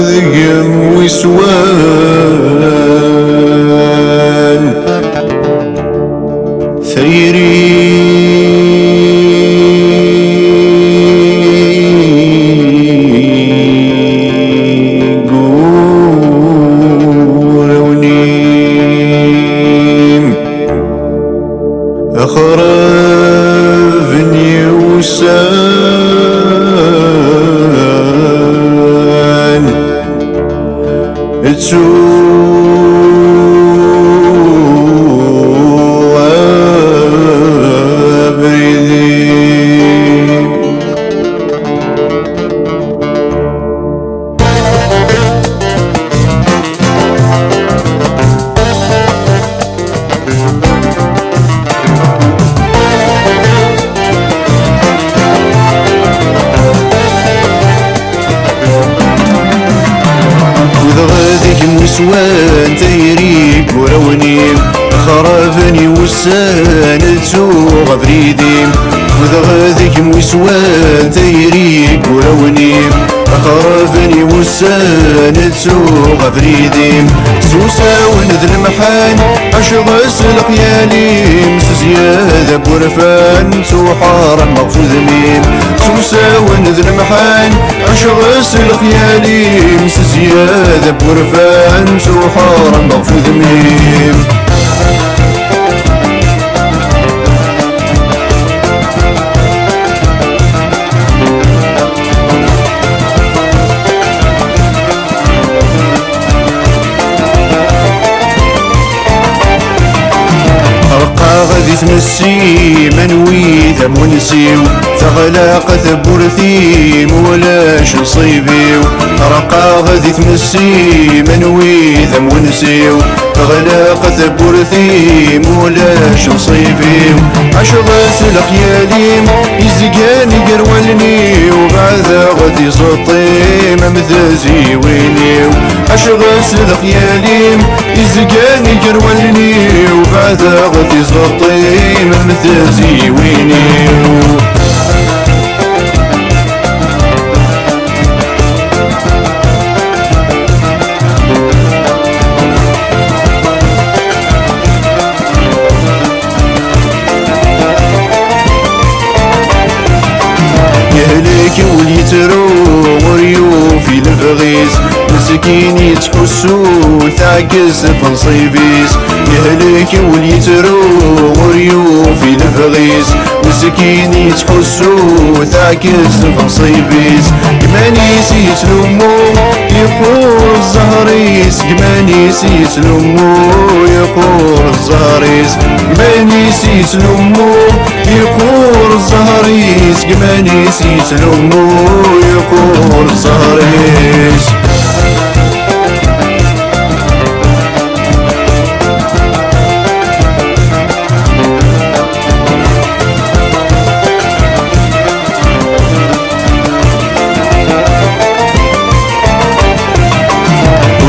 ذيم ويسوان ثيري قولونيم أخرافني وسان وسوان تيري قولونيم خرافني وسان تسوغ فريديم وذغذيك وسوان تيري قولونيم خرافني وسان تسوغ فريديم سوسا ونذ المحان أشغس القياليم زيادة بورفان سوحارا مغفوذ ميم سوسا ونذ المحان أشغس القياليم زيادة بورفان سوحارا مغفوذ ميم غادي تمسي منوي ذا منسيو ثغلاقة بورثيم ولاش نصيبيو رقا غادي تمسي منوي ذا منسيو ثغلاقة بورثيم ولاش نصيبيو عشغاس الخياليم يزقاني قرولني وبعدا غادي زطيم مذازي وينيو عشغاس الخياليم يزقاني قرولني وبعدا غادي زطيم مذازي وينيو يهلك وليترو وريو في الفغيس مسكين يتحسو تعكس فنصيبيس يهلك وليترو وريو في الفغيس مسكين يتحسو تعكس فنصيبيس كماني سيتلمو يقول الزهريس كماني سيتلمو يقول الزهريس كماني سيتلمو يقول الزهريس كماني سيتلمو يقول الزهريس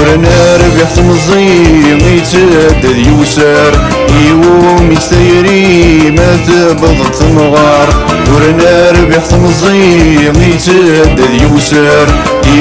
ورنا ربحت مزيم يتدد يوسر يوم يستيري ما تبضت مغار ورنا ربحت مزيم يتدد يوسر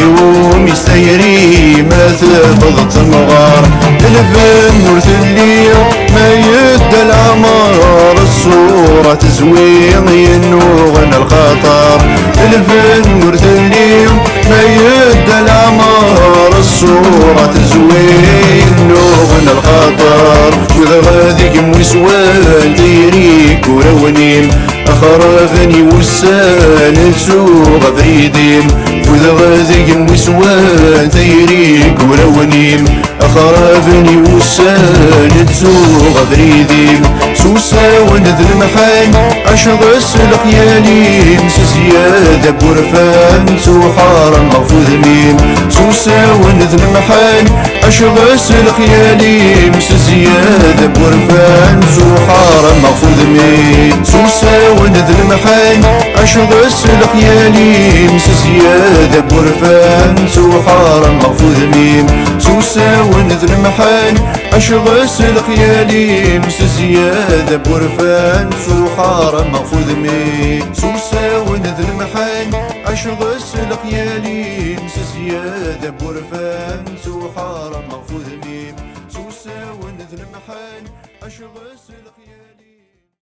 يوم يستيري ما تبضت مغار الفن مرثلي ما يدى العمار الصورة تزوين ينوغن الخطر الفن مرثلي ما يدى العمار الصورة تزوين نوغن الخطر وإذا غاديك موسوان تيريك ورونيم أخرافني وسان تسوغ فريديم وإذا غاديك موسوان تيريك ورونيم أخرافني وسان تسوغ فريديم سوسا وند المحان أشغس الخياليم سزيادة بورفان سوحارا مغفوذ ميم سوسا وند المحان أشغس الخياليم سزيادة بورفان سوحارا مغفوذ ميم سوسا وند المحان أشغس الخياليم سزيادة بورفان سوحارا مغفوذ ميم سوسا وند المحان أشغس الخياليم زيادة بورفان سوحارة مغفوذ مي سوساون ذي المحن عشغس الخيالي مس زيادة بورفان سوحارة مغفوذ مي سوساون ذي المحن عشغس الخيالي